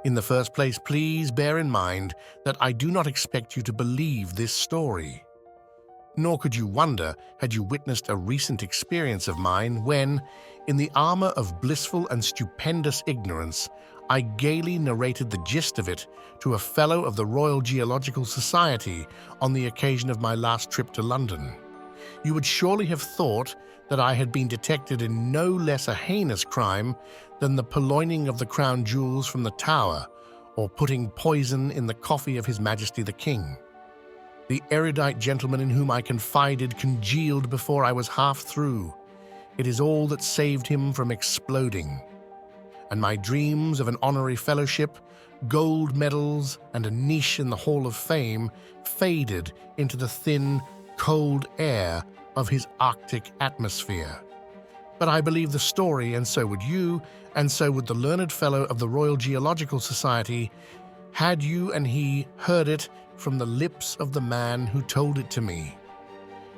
In the first place, please bear in mind that I do not expect you to believe this story. Nor could you wonder had you witnessed a recent experience of mine when, in the armor of blissful and stupendous ignorance, I gaily narrated the gist of it to a fellow of the Royal Geological Society on the occasion of my last trip to London. You would surely have thought that I had been detected in no less a heinous crime than the purloining of the crown jewels from the Tower or putting poison in the coffee of His Majesty the King. The erudite gentleman in whom I confided congealed before I was half through. It is all that saved him from exploding. And my dreams of an honorary fellowship, gold medals, and a niche in the Hall of Fame faded into the thin, cold air of his Arctic atmosphere. But I believe the story, and so would you, and so would the learned fellow of the Royal Geological Society, had you and he heard it from the lips of the man who told it to me.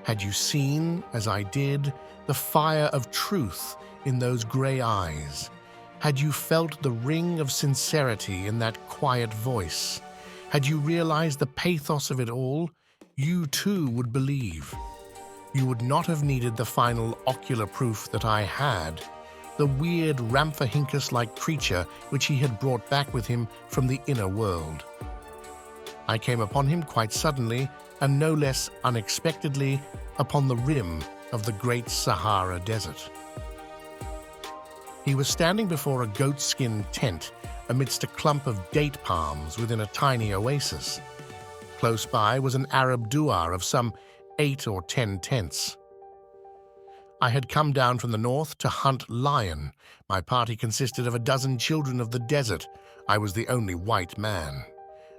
Had you seen, as I did, the fire of truth in those grey eyes? Had you felt the ring of sincerity in that quiet voice? Had you realized the pathos of it all? You too would believe. You would not have needed the final ocular proof that I had, the weird Rhamphorhynchus-like creature which he had brought back with him from the inner world. I came upon him quite suddenly, and no less unexpectedly, upon the rim of the Great Sahara Desert. He was standing before a goatskin tent amidst a clump of date palms within a tiny oasis. Close by was an Arab douar of some 8 or 10 tents. I had come down from the north to hunt lion. My party consisted of a dozen children of the desert. I was the only white man.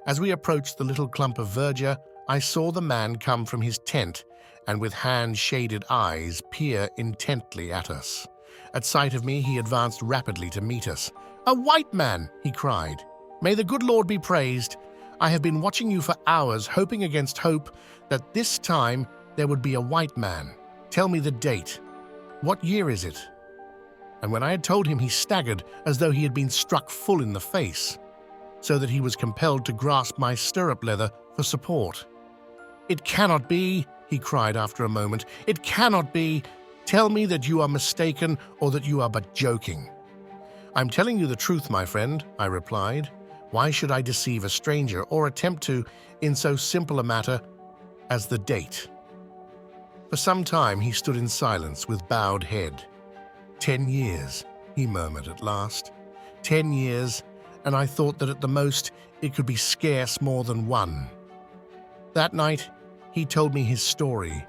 As we approached the little clump of verdure, I saw the man come from his tent and with hand-shaded eyes peer intently at us. At sight of me, he advanced rapidly to meet us. "A white man!" he cried. "May the good Lord be praised! I have been watching you for hours, hoping against hope that this time there would be a white man. Tell me the date. What year is it?" And when I had told him, he staggered as though he had been struck full in the face, so that he was compelled to grasp my stirrup leather for support. "It cannot be," he cried after a moment. "It cannot be. Tell me that you are mistaken or that you are but joking." "I'm telling you the truth, my friend," I replied. "Why should I deceive a stranger or attempt to in so simple a matter as the date?" For some time he stood in silence with bowed head. 10 years, he murmured at last. 10 years, and I thought that at the most it could be scarce more than one. That night, he told me his story,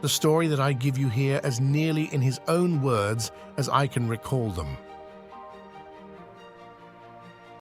the story that I give you here as nearly in his own words as I can recall them.